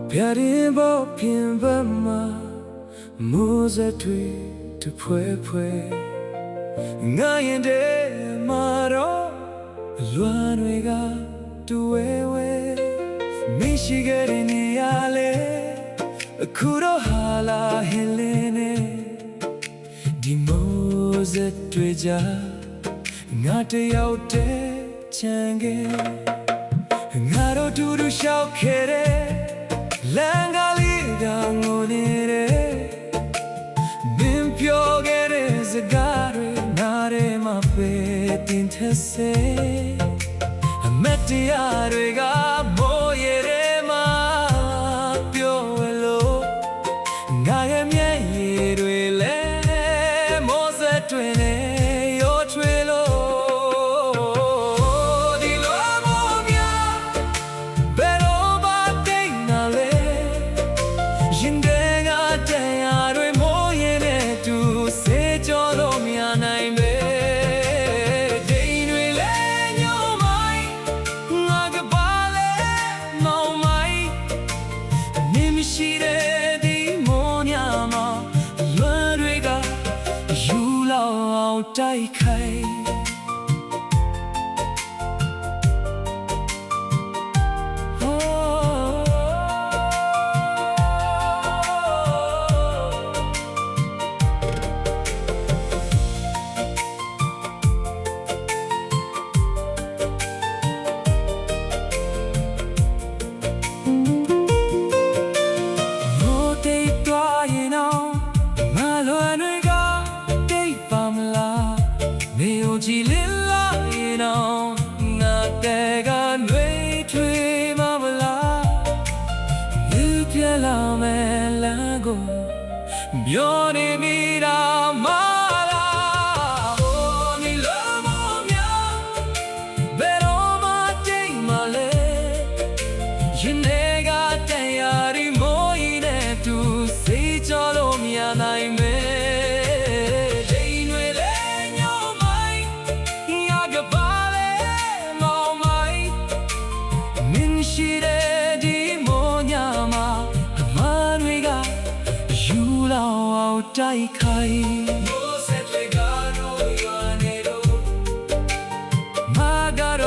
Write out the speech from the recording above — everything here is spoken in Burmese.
별이 뽑힌 밤마 무쇠뒤 두ဖွဲ့ဖွဲ့ 나인데 말어 루안웨가 두웨웨 미시게리니 알레 쿠로할라 헬레네 디모쇠뒤자 나트야우테 창게 나로 두루 샤우케레 랑갈리가 오니레 민표게레 스가레 나레 마페 틴테세 메티아레가 모예레마 뼈웰로 나의 miej예레 모세트네 요트웰로တိုက်ခိုက်ကြည်လင်းလာရင်တော့ငါတဲ့ကနှွေးထွေးမမလားလူပြလာမယ်လမ်းကိုပြောနေမိတာမလားဟိုနီလောမများဘယ်တော့မှတိတ်မလဲရင်ထဲကတန်ရာဒီမိုးရင်နဲ့သူစေးကြောလို့မရနိုင်ပဲတိုက်ခိုက်မိုးဆက်တွေကတော့ရွာနေတော့မာကတော့